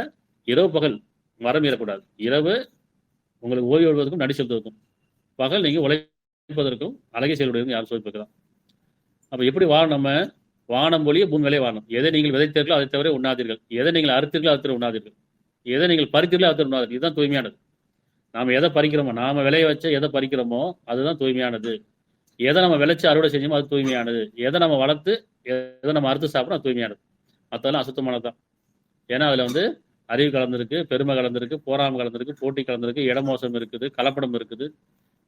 இரவு பகல் மரம் மீறக்கூடாது. இரவு உங்களுக்கு ஓய்வு எழுவதற்கும் நடி செலுத்துவதற்கும், பகல் நீங்க உழைப்பதற்கும் அழகை செயல்படுவதற்கும் யாரும் சொல்லியிருக்கிறான். அப்ப எப்படி வாழணும்? நம்ம வானம் ஒளிய பூமி வேலையை வாழணும். எதை நீங்கள் விதைத்தீர்களோ அதை தவிர உண்ணாதீர்கள். எதை நீங்கள் அறுத்தீர்களோ அதை தவிர உண்ணாதீர்கள். எதை நீங்கள் பறித்தீர்களோ அதை உண்ணாதீர்கள். இதுதான் தூய்மையானது. நாம எதை பறிக்கிறோமோ, நாம விளைய வச்ச எதை பறிக்கிறோமோ அதுதான் தூய்மையானது. எதை நம்ம விளைச்சு அறுவடை செஞ்சோமோ அது தூய்மையானது. எதை நம்ம வளர்த்து எதை நம்ம அறுத்து சாப்பிட்றோம் அது தூய்மையானது. மற்றெல்லாம் அசுத்தமானதுதான். ஏன்னா அதுல அறிவு கலந்துருக்கு, பெருமை கலந்துருக்கு, போராமை கலந்துருக்கு, போட்டி கலந்துருக்கு, இடமோசம் இருக்குது, கலப்படம் இருக்குது.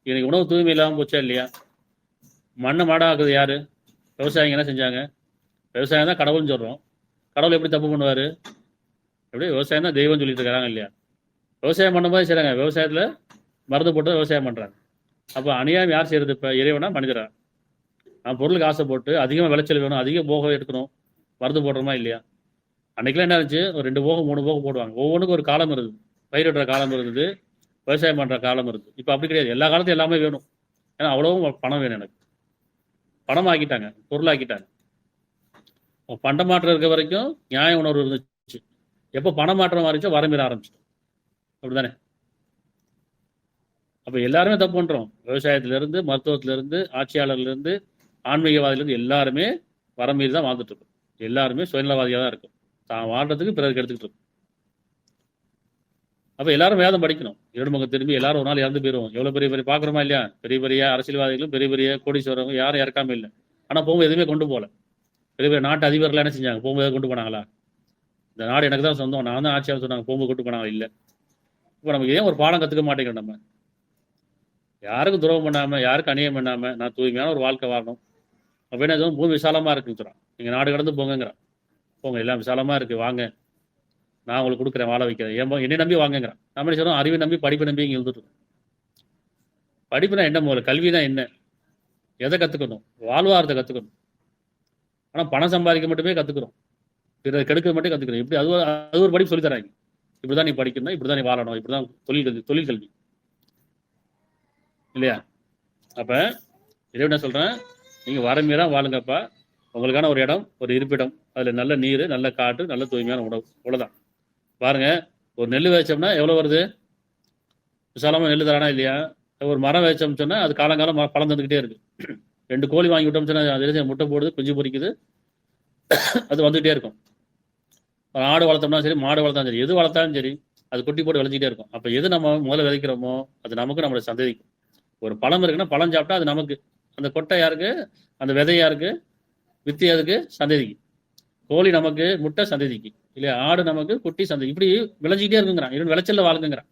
இன்னைக்கு உணவு தூய்மை இல்லாமல் போச்சா இல்லையா? மண்ணை மாடாக்குது யாரு? விவசாயிங்க என்ன செஞ்சாங்க? விவசாயம் தான் கடவுள்னு சொல்றோம். கடவுள் எப்படி தப்பு பண்ணுவாரு? எப்படி? விவசாயம் தான் தெய்வம் சொல்லிட்டு இருக்காங்க இல்லையா? விவசாயம் பண்ணும்போது செய்றாங்க, விவசாயத்துல மருந்து போட்டு விவசாயம் பண்றாங்க. அப்ப அநியாயம் யார் செய்யறது? இப்ப இறைவனா மனிதரா? நான் பொருளுக்கு ஆசை போட்டு அதிகமாக விளைச்சல் வேணும், அதிக போகம் எடுக்கணும், மருந்து போடுறோமா இல்லையா? அன்னைக்கெல்லாம் என்ன இருந்துச்சு? ஒரு 2 போகம் 3 போகம் போடுவாங்க. ஒவ்வொன்றுக்கும் ஒரு காலம் இருக்குது. பயிரிடுற காலம் இருக்குது, விவசாயம் பண்ற காலம் இருக்குது. இப்ப அப்படி கிடையாது. எல்லா காலத்தையும் எல்லாமே வேணும். ஏன்னா அவ்வளவும் பணம் வேணும். எனக்கு பணம் ஆக்கிட்டாங்க, பொருளாக்கிட்டாங்க. பண்டமாற்றம் இருக்க வரைக்கும் நியாய உணர்வு இருந்துச்சு. எப்போ பணமாற்றம் மாறிச்சோ வரம்பீர ஆரம்பிச்சு. அப்படித்தானே? அப்ப எல்லாருமே தப்பு பண்றோம். விவசாயத்திலிருந்து, மருத்துவத்திலிருந்து, ஆட்சியாளர்லேருந்து, ஆன்மீகவாதிலிருந்து எல்லாருமே வரம்பீறி தான் வாழ்ந்துட்டு இருக்கோம். எல்லாருமே சுயநலவாதியாக தான் இருக்கும். தான் வாழ்றதுக்கு பிறருக்கு எடுத்துக்கிட்டு இருக்கும். அப்ப எல்லாரும் வேதம் படிக்கணும். இரண்டு திரும்பி எல்லாரும் ஒரு நாள் இறந்து போயிடுவோம். எவ்வளவு பெரிய பெரிய பாக்குறோமா இல்லையா? பெரிய பெரிய அரசியல்வாதிகளும் பெரிய பெரிய கோடீஸ்வரங்க யாரும் இறக்காம இல்லை. ஆனா போகும்போது எதுவுமே கொண்டு போகல. பெரிய பெரிய நாட்டு அதிபர்கள் என்ன செஞ்சாங்க? போகும்போது கொண்டு போனாங்களா? இந்த நாடு எனக்கு தான் சொந்தம், நான் தான் ஆட்சியாளர் சொன்னாங்க, போகும்போது கொண்டு போனாங்க இல்லை. இப்போ நமக்கு ஏன் ஒரு பாடம் கத்துக்க மாட்டேங்கிறோம்? நம்ம யாருக்கும் துரோகம் பண்ணாம, யாருக்கும் அநியாயம் பண்ணாம, நான் தூய்மையான ஒரு வாழ்க்கை வாழணும் அப்படின்னு எதுவும் பூமி விசாலமா இருக்குன்னு சொல்றான். நீங்க நாடு கடந்து போங்கிறான். போங்க, எல்லாம் விசாலமா இருக்கு, வாங்க, நான் உங்களுக்கு கொடுக்குறேன், வாழ வைக்கிறேன், என்னை நம்பி வாங்குங்கிறான். நம்ம என்ன சொல்றோம்? அறிவை நம்பி, படிப்பை நம்பி இங்கே இருந்துட்டு இருக்கோம். படிப்புனா என்ன? முதல்ல கல்வினா என்ன? எதை கத்துக்கணும்? வாழ்வாரத்தை கத்துக்கணும். ஆனா பணம் சம்பாதிக்க மட்டுமே கத்துக்கிறோம், பிறரை கெடுக்க மட்டும் கத்துக்கிறோம். இப்படி அது ஒரு படிப்பு சொல்லி தராங்க. இப்படிதான் நீ படிக்கணும், இப்படிதான் நீ வாழணும், இப்படிதான் தொழில் கல்வி இல்லையா? அப்ப இறைவன் என்ன சொல்றேன்? நீங்க வரமீறா வாழுங்கப்பா, உங்களுக்கான ஒரு இடம், ஒரு இருப்பிடம், அதுல நல்ல நீர், நல்ல காற்று, நல்ல தூய்மையான உணவு, அவ்வளவுதான். பாருங்க, ஒரு நெல் வேச்சோம்னா எவ்வளவு வருது? விசாலமா நெல் தரானா இல்லையா? ஒரு மரம் வேச்சோம்னு சொன்னா அது காலங்காலம் பழம் தந்துக்கிட்டே இருக்கு. 2 கோழி வாங்கி விட்டோம்னு சொன்னா அது முட்டை போடுது, குஞ்சு பொரிக்குது, அது வந்துகிட்டே இருக்கும். ஆடு வளர்த்தோம்னா சரி, மாடு வளர்த்தாலும் சரி, எது வளர்த்தாலும் சரி, அது குட்டி போட்டு விளைஞ்சிட்டே இருக்கும். அப்ப எது நம்ம முதல்ல விதைக்கிறோமோ அது நமக்கு, நம்மளோட சந்ததிக்கும். ஒரு பழம் இருக்குன்னா பழம் சாப்பிட்டா அது நமக்கு, அந்த கொட்டை யாருக்கு? அந்த விதை யாருக்கு? வித்து யாருக்கு? சந்ததிக்கு. கோழி நமக்கு, முட்டை சந்ததிக்கு இல்லையா? ஆடு நமக்கு, குட்டி சந்ததி. இப்படி விளைஞ்சிக்கிட்டே இருக்குங்கிறான். இவன் விளைச்சல்ல வாழுங்கிறான்.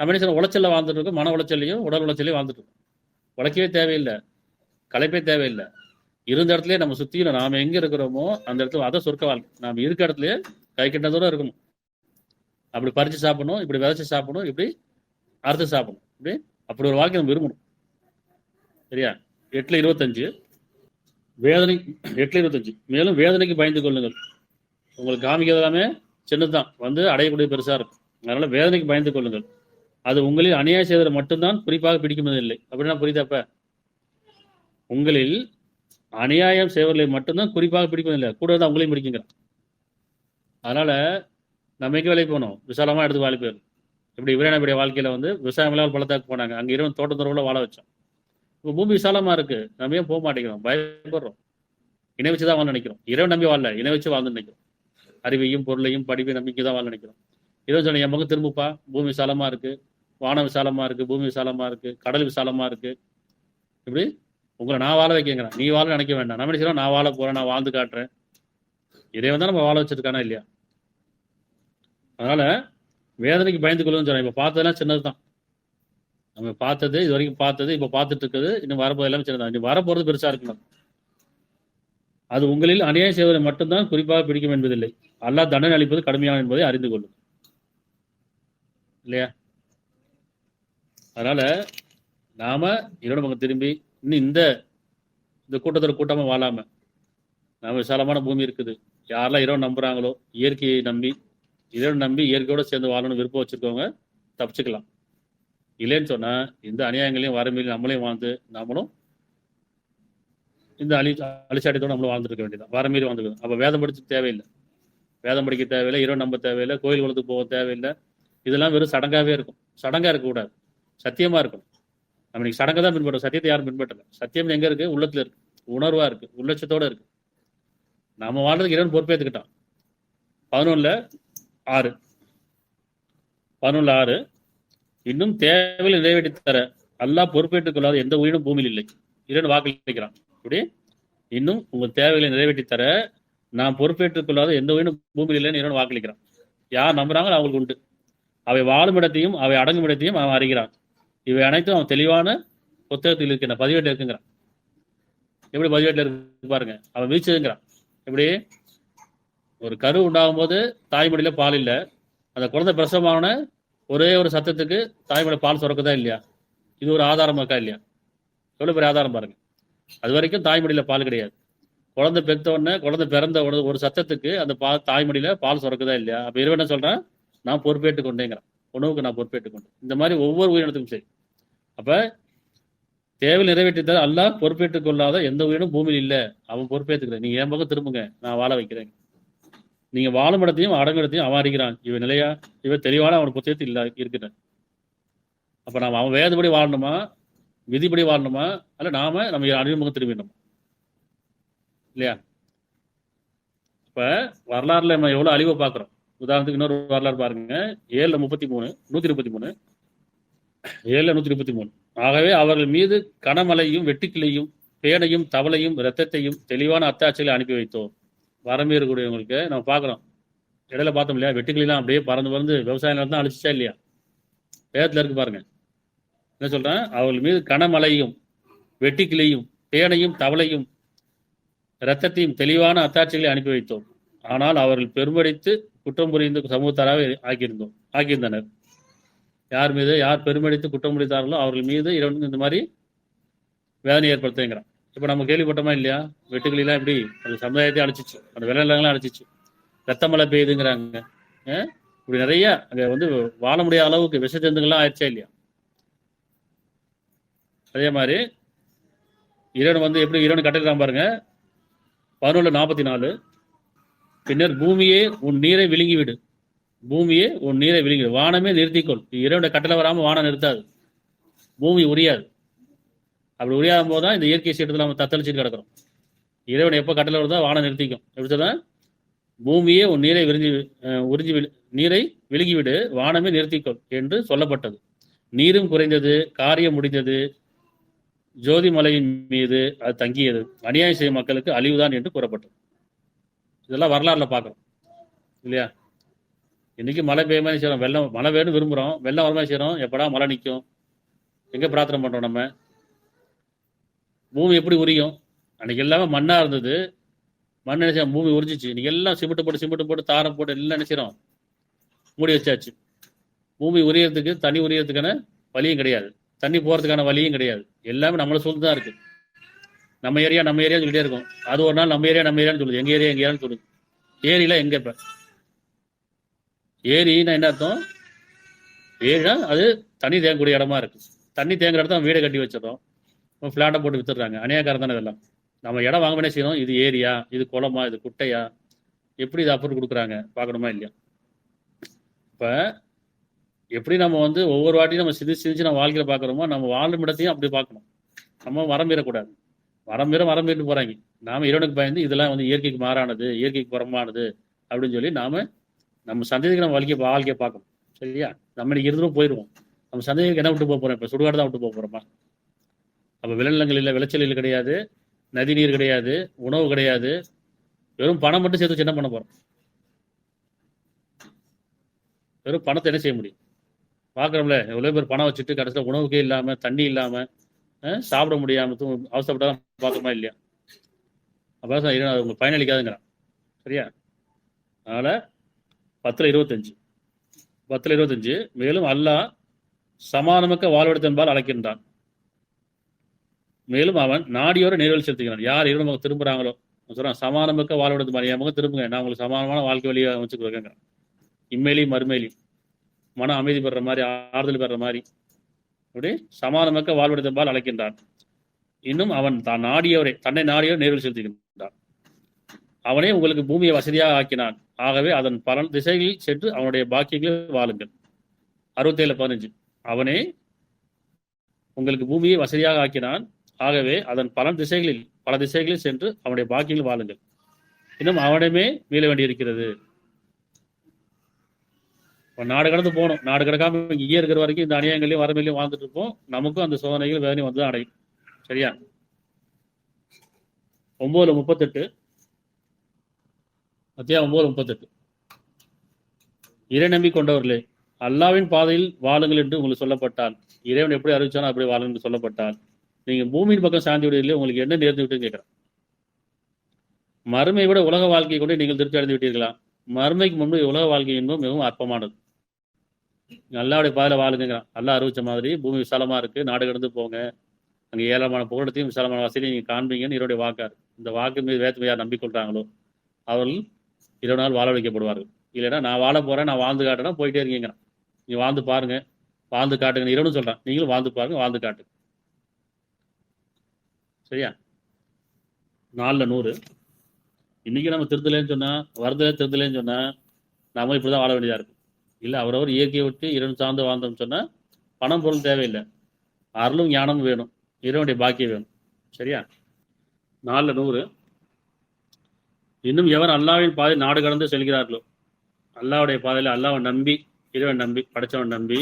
நம்ம என்ன சொல்ல? உளைச்சல்ல வாழ்ந்துட்டு இருக்கோம், மன உளைச்சல்லையும் உடல் உளைச்சலையும் வாழ்ந்துட்டு இருக்கோம். உழைக்கவே தேவையில்லை, களைப்பே தேவையில்லை. இருந்த இடத்துல நம்ம சுத்தியும் நாம எங்க இருக்கிறோமோ அந்த இடத்துல அதை சொர்க்க வாழ்க்கை. நாம இருக்க இடத்துல கை கிட்டதோட இருக்கணும். அப்படி பறிச்சு சாப்பிடணும், இப்படி விதைச்சு சாப்பிடணும், இப்படி அறுத்து சாப்பிடணும், இப்படி அப்படி ஒரு வாழ்க்கை நம்ம விரும்பணும். சரியா? 8:25 வேதனை 8:25 மேலும் வேதனைக்கு பயந்து கொள்ளுங்கள். உங்களுக்கு காமிக்கிறது எல்லாமே சின்னதுதான், வந்து அடையக்கூடிய பெருசா இருக்கும். அதனால வேதனைக்கு பயந்து கொள்ளுங்கள். அது உங்களில் அநியாயம் செய்வதை மட்டும்தான் குறிப்பாக பிடிக்குமதில்லை. அப்படின்னா புரியுதாப்ப? உங்களில் அநியாயம் செய்வர்களை மட்டும்தான் குறிப்பாக பிடிப்பதில்லை, கூட தான் உங்களையும் பிடிக்குங்கிறான். அதனால நம்ம எங்க வேலைக்கு போகணும்? விசாலமா எடுத்து வாழ போயிடும். இப்படி இவரேனுடைய வாழ்க்கையில வந்து விவசாயம் பள்ளத்தாக்கு போனாங்க, அங்க இரவு தோட்டத்துறவுல வாழ வச்சோம். இப்போ பூமி விசாலமா இருக்கு, நம்ம ஏன் போக மாட்டேங்கிறோம்? பயப்படுறோம். இணை வச்சுதான் வாழ நினைக்கிறோம். இறைவன் நம்பி வாழல, இணை வச்சு வாழ்ந்து நினைக்கிறோம். அறிவையும் பொருளையும் படிப்பை நம்பிக்கை தான் வாழ நினைக்கிறோம். இறைவன் சொன்ன, என் பக்கம் திரும்புப்பா, பூமி விசாலமா இருக்கு, வானம் விசாலமா இருக்கு, பூமி விசாலமா இருக்கு, கடல் விசாலமா இருக்கு. இப்படி உங்களை நான் வாழ வைக்கிறேன், நீ வாழ நினைக்க வேண்டாம். நம்ம நினைக்கிறோம் நான் வாழ போறேன், நான் வாழ்ந்து காட்டுறேன். இறைவன் தான் நம்ம வாழ வச்சிருக்கானா இல்லையா? அதனால வேதனைக்கு பயந்து கொள்ளுன்னு சொன்னேன். இப்ப பார்த்ததெல்லாம் சின்னதுதான். நம்ம பார்த்தது, இது வரைக்கும் பார்த்தது, இப்ப பார்த்துட்டு இருக்குது, இன்னும் வரப்போது எல்லாமே சின்னதான். இன்னும் வரப்போறது பெருசா இருக்கணும். அது உங்களில் அநியாயம் செய்வதை மட்டும்தான் குறிப்பாக பிடிக்கும் என்பதில்லை. அல்லாஹ் தண்டனை அளிப்பது கடுமையான என்பதை அறிந்து கொள்ளும் இல்லையா? அதனால நாம இரண்டு பக்கம் திரும்பி இன்னும் இந்த கூட்டத்தோட கூட்டமா வாழாம, நாம விசாலமான பூமி இருக்குது, யாரெல்லாம் இரவு நம்புறாங்களோ, இயற்கையை நம்பி, இறைவன் நம்பி இயற்கையோட சேர்ந்து வாழணும்னு விருப்பம் வச்சிருக்கவங்க தப்பிச்சுக்கலாம். இல்லைன்னு சொன்னா இந்த அநியாயங்களையும் வரமையிலையும் நம்மளையும் வாழ்ந்து நம்மளும் இந்த அழிச்சாட்டியத்தோட நம்மளும் வாழ்ந்துருக்க வேண்டியதான். வரமீறி வாழ்ந்துருக்கோம். அப்ப வேதம் படிச்சு தேவையில்லை, வேதம் படிக்க தேவையில்லை, இரவு நம்ப தேவையில்லை, கோயில் குளத்துக்கு போக தேவையில்லை. இதெல்லாம் வெறும் சடங்காவே இருக்கும். சடங்கா இருக்கக்கூடாது, சத்தியமா இருக்கணும். நம்ம இன்னைக்கு சடங்கை தான் பின்பற்றோம், சத்தியத்தை யாரும் பின்பற்றல. சத்தியம் எங்க இருக்கு? உள்ளத்துல இருக்கு, உணர்வா இருக்கு, உள்ளட்சத்தோட இருக்கு. நம்ம வாழ்றதுக்கு இறைவன் பொறுப்பேற்றுக்கிட்டான். 11:6 இன்னும் தேவையில் நிறைவேற்றி தர அல்லாஹ் பொறுப்பேற்றுக் கொள்ளாத எந்த உயிரினும் பூமியில் இல்லை. இறைவன் வாக்களிக்கிறான். இப்படி இன்னும் உங்கள் தேவைகளை நிறைவேற்றி தர நான் பொறுப்பேற்றுக் கொள்ளாத எந்த உயிரினும் பூமியில் இல்லைன்னு இறைவன் வாக்களிக்கிறான். யார் நம்புறாங்களோ அவங்களுக்கு உண்டு. அவை வாழும் இடத்தையும் அவை அடங்கும் இடத்தையும் அவன் அறிகிறான். இவை அனைத்தும் அவன் தெளிவான புத்தகத்தில் இருக்கின்ற பதிவேட்டில் இருக்குங்கிறான். எப்படி பதிவேட்டில் இருக்கு பாருங்க. அவன் வீழ்ச்சிங்கிறான். எப்படி ஒரு கரு உண்டாகும் போது தாய்மொழியில பால் இல்லை, அந்த குழந்தை பிரசவமான ஒரே ஒரு சத்தத்துக்கு தாய்மொழி பால் சுரக்குதா இல்லையா? இது ஒரு ஆதாரம் இருக்கா இல்லையா? எவ்வளவு பெரிய ஆதாரம் பாருங்க. அது வரைக்கும் தாய்மொழியில பால் கிடையாது. குழந்தை பெற்ற உடனே, குழந்தை பிறந்த உடனே ஒரு சத்தத்துக்கு அந்த தாய்மொழியில பால் சுரக்குதா இல்லையா? அப்ப இறைவன் என்ன சொல்றான்? நான் பொறுப்பேற்றுக் கொண்டேங்கிறான். உணவுக்கு நான் பொறுப்பேற்றுக் கொண்டேன். இந்த மாதிரி ஒவ்வொரு உயிரினத்துக்கும் சரி. அப்ப தேவை நிறைவேற்றித்தால் அல்லாஹ் பொறுப்பேற்றுக் கொள்ளாத எந்த உயிரினும் பூமியில் இல்லை, அவன் பொறுப்பேற்றுக்கிறேன். நீங்க என் பக்கம் திரும்புங்க, நான் வாழ வைக்கிறேன். நீங்க வாழும் இடத்தையும் அடங்கிடத்தையும் அவன் அறிகிறான். இவன் நிலையா, இவன் தெளிவான அவன் புத்தகத்தில் இல்ல இருக்கிறான். அப்ப நாம அவன் வேதப்படி வாழணுமா, விதிப்படி வாழணுமா, அல்ல நம்ம அறிமுகம் திரும்பிடணும் இல்லையா? இப்ப வரலாறுல நம்ம எவ்வளவு அழிவை பார்க்கிறோம். உதாரணத்துக்கு இன்னொரு வரலாறு பாருங்க. 7:33, 133, 7:133. ஆகவே அவர்கள் மீது கனமழையும் வெட்டுக்கிளையும் பேனையும் தவளையும் இரத்தத்தையும் தெளிவான அத்தாட்சிகளை அனுப்பி வைத்தோம். வரம்பேறக்கூடியவங்களுக்கு நம்ம பார்க்குறோம். இடையில பார்த்தோம் இல்லையா, வெட்டுக்கிளிலாம் அப்படியே பறந்து பறந்து விவசாய நிலத்தான் அழிச்சிச்சா இல்லையா? வேதத்தில் இருக்கு பாருங்க. என்ன சொல்றேன்? அவர்கள் மீது கனமழையும் வெட்டுக்கிளியும் பேனையும் தவளையும் இரத்தத்தையும் தெளிவான அத்தாட்சிகளை அனுப்பி வைத்தோம். ஆனால் அவர்கள் பெருமடித்து குற்றம் புரிந்து சமூகத்தாராக ஆக்கியிருந்தனர். யார் மீது யார் பெருமடித்து குற்றம் புரிந்தார்களோ அவர்கள் மீது இறைவன் இந்த மாதிரி வேதனை ஏற்படுத்துங்கிறான். இப்போ நம்ம கேள்விப்பட்டோமா இல்லையா? வெட்டுக்கிளிலாம் எப்படி அந்த சமுதாயத்தை அழிச்சிச்சு, அந்த விளைநிலங்களாம் அழிச்சிச்சு, ரத்த மழை பெய்யுதுங்கிறாங்க. இப்படி நிறைய அங்கே வந்து வாழ முடியாத அளவுக்கு விஷ ஜந்துக்கள்லாம் ஆயிடுச்சா இல்லையா? அதே மாதிரி இறைவன் வந்து எப்படி இறைவன் கட்டிருக்கான் பாருங்க. 11:44, பின்னர் பூமியே உன் நீரை விழுங்கிவிடு, பூமியே உன் நீரை விழுங்கிடு, வானமே நிறுத்திக்கொள். இறைவனுடைய கட்டளை வராமல் வானம் நிறுத்தாது, பூமி உரியாது. அப்படி உரியாத போது தான் இந்த இயற்கை சீட்டத்தில் நம்ம தத்தளிச்சுட்டு கிடக்கிறோம். இறைவன் எப்போ கட்டளை வருதோ வானம் நிறுத்திக்கும். எப்படிதான் பூமியே உன் நீரை நீரை விழுங்கிவிடு, வானமே நிறுத்திக்கொள் என்று சொல்லப்பட்டது. நீரும் குறைந்தது, காரியம் முடிந்தது, ஜோதி மலையின் மீது அது தங்கியது, அநியாயம் செய்யும் மக்களுக்கு அழிவுதான் என்று கூறப்பட்டது. இதெல்லாம் வரலாறுல பார்க்கறோம் இல்லையா? இன்னைக்கு மழை பெய்ய மாதிரி செய்யறோம், வெள்ளம் மழை வேணும் விரும்புகிறோம், வெள்ளம் வர மாதிரி செய்யறோம். எப்படா மழை நிற்கும்? எங்கே பிரார்த்தனை பண்ணுறோம் நம்ம? பூமி எப்படி உரியும்? அன்னைக்கு எல்லாமே மண்ணாக இருந்தது, மண் நினைச்சா பூமி உரிஞ்சிச்சு. இன்னைக்கு எல்லாம் சிமெண்ட் போட்டு தாரம் போட்டு எல்லாம் நினைச்சிடும், மூடி வச்சாச்சு. பூமி உரியறதுக்கு தண்ணி உரியறதுக்கான வழியும் கிடையாது, தண்ணி போகிறதுக்கான வழியும் கிடையாது. எல்லாமே நம்மளை சூழ்ந்து தான் இருக்குது. நம்ம ஏரியா சொல்லிட்டே இருக்கும். அது ஒரு நாள் நம்ம ஏரியான்னு சொல்லுது, எங்கள் ஏரியான்னு சொல்லுது. ஏரியில எங்கே? இப்போ ஏரின்னா என்ன அர்த்தம்? ஏரினா அது தண்ணி தேங்கக்கூடிய இடமா இருக்கு. தண்ணி தேங்குற இடத்த வீடை கட்டி வச்சிடறோம், ஃப்ளாட்டை போட்டு வித்துடுறாங்க. அநியாயக்காரம் தானே இதெல்லாம். நம்ம இடம் வாங்கவே செய்யணும். இது ஏரியா, இது குளமா, இது குட்டையா, எப்படி இது அப்புறம் கொடுக்குறாங்க பார்க்கணுமா இல்லையா? இப்போ எப்படி நம்ம வந்து ஒவ்வொரு வாட்டியும் நம்ம சிந்திச்சு நம்ம வாழ்க்கையில் பார்க்குறோமோ, நம்ம வாழும் இடத்தையும் அப்படி பார்க்கணும். நம்ம வரம்பீறக்கூடாது. வரம்பீட்டு போகிறாங்க. நாம் இறைவனுக்கு பயந்து இதெல்லாம் வந்து இயற்கைக்கு மாறானது, இயற்கைக்கு புறமானது அப்படின்னு சொல்லி நம்ம சந்ததிக்கு நம்ம வாழ்க்கையை பார்க்கணும். சரியா? நம்ம இன்னைக்கு இருந்தும் போயிடுவோம். நம்ம சந்ததிக்கு என்ன விட்டு போக போகிறோம்? இப்போ சுடுகாடு தான் விட்டு போக போகிறோமா? அப்போ விளைநிலங்கள் இல்லை, விளைச்சல் கிடையாது, நதி நீர் கிடையாது, உணவு கிடையாது, வெறும் பணம் மட்டும் சேர்த்து வச்சு என்ன பண்ண போகிறோம்? வெறும் பணத்தை என்ன செய்ய முடியும்? பார்க்குறோம்ல, எவ்வளோ பேர் பணம் வச்சுட்டு கடைசியில் உணவுக்கே இல்லாமல், தண்ணி இல்லாமல், சாப்பிட முடியாமல் அவசரப்பட்டால் பார்க்குறோமா இல்லையா? அப்போ அது உங்களுக்கு பயனளிக்காதுங்கிறான். சரியா? அதனால் 10:25 மேலும் அல்லாஹ் சமானமிக்க வாழ்வெடுத்தன்பால் அழைக்கின்றான். மேலும் அவன் நாடியோர நேர்வழி செலுத்துகிறான். யார் இறைவன் பக்கம் திரும்புறாங்களோ சொல்றான், சமானமிக்க வாழ்வெடுத்து மாதிரி என் பக்கம் திரும்புங்க, நான் உங்களுக்கு சமானமான வாழ்க்கை வழியை அமைச்சுக்கிறேங்கிறான். இம்மையிலையும் மறுமையிலையும் மன அமைதி பெற மாதிரி, ஆறுதல் பெற மாதிரி, அப்படி சமானமிக்க வாழ்வெடுத்தன்பால் அழைக்கின்றான். இன்னும் அவன் தன்னை நாடியோர் நேர்வழி செலுத்துகின்றான். அவனே உங்களுக்கு பூமியை வசதியாக ஆக்கினான். ஆகவே அதன் பல திசைகளில் சென்று அவனுடைய பாக்கியங்களில் வாழுங்கள். 67:15 அவனே உங்களுக்கு பூமியை வசதியாக ஆக்கினான். ஆகவே அதன் பல திசைகளில் சென்று அவனுடைய பாக்கியங்களில் வாழுங்கள். இன்னும் அவனமே மீள வேண்டியிருக்கிறது. நாடு கடந்து போகணும். நாடு கிடக்காம இங்கே இருக்கிற வரைக்கும் இந்த அநியாயங்களையும் வரமையிலையும் வாழ்ந்துட்டு இருப்போம். நமக்கும் அந்த சோதனைகள் வேதனை வந்து அடையும். சரியா? 9:38 அத்தியாயம் 9:38 இறை நம்பி கொண்டவர்களே, அல்லாவின் பாதையில் வாழுங்கள் என்று உங்களுக்கு சொல்லப்பட்டால், இறைவன் எப்படி அறிவிச்சானோ அப்படி வாழுங்கள் என்று சொல்லப்பட்டால், நீங்க பூமியின் பக்கம் சாந்தி விடுவதில்லை, உங்களுக்கு என்ன நேர்ந்து விட்டுன்னு கேட்கிறேன். மறுமையை விட உலக வாழ்க்கையை கொண்டு நீங்கள் திருப்தி அடைந்து விட்டீர்களா? மறுமைக்கு முன்பு உலக வாழ்க்கை என்பது மிகவும் அற்பமானது. அல்லாவுடைய பாதையில வாழுங்கிறான். அல்லா அறிவிச்ச மாதிரி பூமி விசாலமா இருக்கு, நாடு கடந்து போங்க, அங்கே ஏராளமான புகழத்தையும் விசாலமான வசதியை நீங்க காண்பீங்கன்னு இவருடைய வாக்காரு. இந்த வாக்கு மீது வேத்து யார் நம்பிக்கொள்றாங்களோ அவர்கள் இரவு நாள் வாழ வைக்கப்படுவார்கள். இல்லைன்னா நான் வாழ போறேன், நான் வாழ்ந்து காட்டுறேன்னா போயிட்டே இருக்கீங்கிறான். நீங்க வாழ்ந்து பாருங்க, வாழ்ந்து காட்டுங்க இரவுன்னு சொல்றான். நீங்களும் வாழ்ந்து பாருங்க, வாழ்ந்து காட்டுங்க. சரியா? 4:100 இன்னைக்கு நம்ம திருத்தலேன்னு சொன்னா, திருத்தலேன்னு சொன்னா நாம இப்படிதான் வாழ வேண்டியதா இருக்கும். இல்லை அவரவர் இயற்கையை விட்டு இறைவன் சார்ந்து வாழ்ந்தோம்னு சொன்னா பணம் பொருள் தேவையில்லை, அருளும் ஞானமும் வேணும், இறைவனுடைய பாக்கியம் வேணும். சரியா? 4:100 இன்னும் எவர் அல்லாவின் பாதை நாடு கடந்து செல்கிறார்களோ அல்லாஹ்வுடைய பாதையில் அல்லாஹ்வை நம்பி, இறைவன் நம்பி, படைச்சவன் நம்பி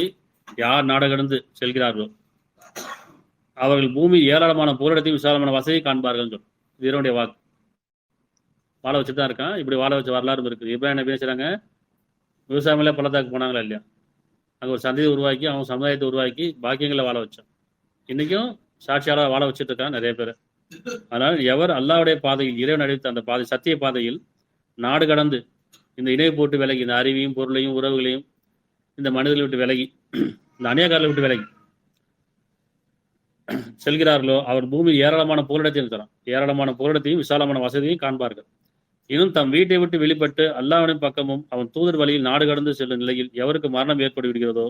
யார் நாடு கடந்து செல்கிறார்களோ அவர்கள் பூமி ஏராளமான பொருளிடத்தையும் விசாலமான வசதியை காண்பார்கள் சொல்லும். இது இறைவனுடைய வாக்கு. வாழ வச்சு தான் இருக்கான். இப்படி வாழ வச்ச வரலாறும் இருக்குது. இப்ராஹிம் நபி பேசுறாங்க, விவசாயமில்ல பள்ளத்தாக்கு போனாங்களா இல்லையா? அங்கே ஒரு சந்தையை உருவாக்கி அவங்க சமுதாயத்தை உருவாக்கி பாக்கியங்களை வாழ வச்சான். இன்னைக்கும் சாட்சியாளர் வாழ வச்சுட்டு இருக்காங்க நிறைய பேர். அதனால் எவர் அல்லாஹ்வுடைய பாதையில் இறைவன் அறிவித்த அந்த பாதை சத்திய பாதையில் நாடு கடந்து இந்த இணை போட்டு விலகி, இந்த அறிவையும் பொருளையும் உறவுகளையும் இந்த மனிதர்களை விட்டு விலகி, இந்த அநியாயக்காரர்களை விட்டு விலகி செல்கிறார்களோ அவர் பூமி ஏராளமான புகலிடத்தையும் தரான். ஏராளமான புகலிடத்தையும் விசாலமான வசதியையும் காண்பார்கள். இன்னும் தம் வீட்டை விட்டு வெளிப்பட்டு அல்லாஹ்வின் பக்கமும் அவன் தூதர் வழியில் நாடு கடந்து செல்லும் நிலையில் எவருக்கு மரணம் ஏற்பட்டு விடுகிறதோ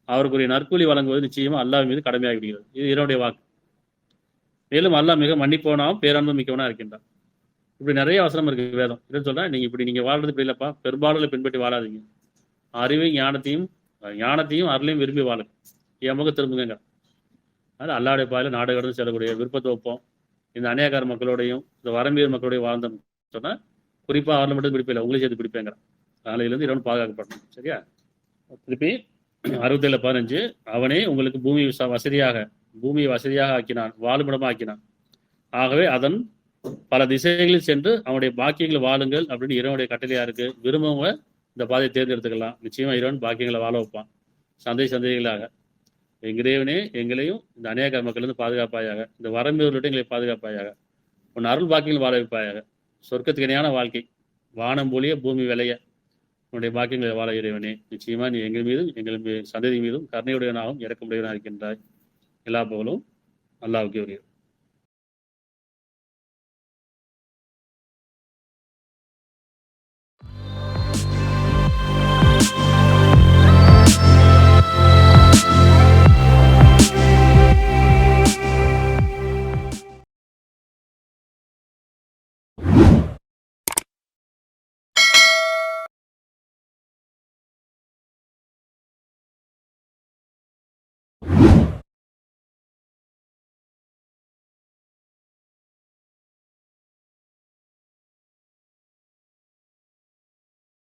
அவருக்குரிய நற்கூலி வழங்குவது நிச்சயமா அல்லாஹ் மீது கடமையாகி விடுகிறது. இது இறைவனுடைய வாக்கு. மேலும் அல்லாஹ் மிக மன்னிப்பவனாகவும் பேரன்பு மிக்கவனா இருக்கின்றான். இப்படி நிறைய வசனம் இருக்கு வேதம். என்ன சொல்றேன், நீங்க வாழ்றது இப்படி இல்லப்பா, பெரும்பாலும் பின்பற்றி வாழாதீங்க. அறிவையும் ஞானத்தையும் அருளையும் விரும்பி வாழுங்க. என் முக திரும்புங்க. அது அல்லாஹ்வுடைய பாதையில் நாடு கடந்து செல்லக்கூடிய விருப்பத்தை வைப்போம். இந்த அநியாயக்கார மக்களோடையும் இந்த வரம்பீர் மக்களோடையும் வாழ்ந்தோம்னு சொன்னா குறிப்பா அவர்ல மட்டும் பிடிப்பில்லை, உங்களையும் சேர்த்து பிடிப்பேங்கிற நாளையிலிருந்து இறைவன் பாதுகாக்கப்படணும். சரியா? திருப்பி 67:15 அவனே உங்களுக்கு பூமியை வசதியாக ஆக்கினான், வாழுமிடமா ஆக்கினான். ஆகவே அதன் பல திசைகளில் சென்று அவனுடைய பாக்கியங்களை வாழுங்கள் அப்படின்னு இறைவனுடைய கட்டளையா இருக்கு. விரும்பவங்க இந்த பாதையை தேர்ந்தெடுத்துக்கலாம். நிச்சயமா இறைவன் பாக்கியங்களை வாழ வைப்பான். சந்தைகளாக இறைவனே எங்களையும் இந்த அநேக மக்களிலிருந்து பாதுகாப்பாயாக, இந்த வரம்பீர்கள்ட்ட எங்களை பாதுகாப்பாயாக, உன் அருள் பாக்கியங்கள் வாழ வைப்பாயாக. சொர்க்கத்துக்கு இணையான வாழ்க்கை, வானம் போலிய பூமி விளைய உன்னுடைய பாக்கியங்களை வாழ இறைவனே. நிச்சயமா நீ எங்கள் மீதும் எங்கள் சந்ததி மீதும் கருணையுடையவனாகவும் இறக்கமுடையவனாக இருக்கின்றாய். எல்லா புகழும் அல்லாஹ்வுக்கே உரியது.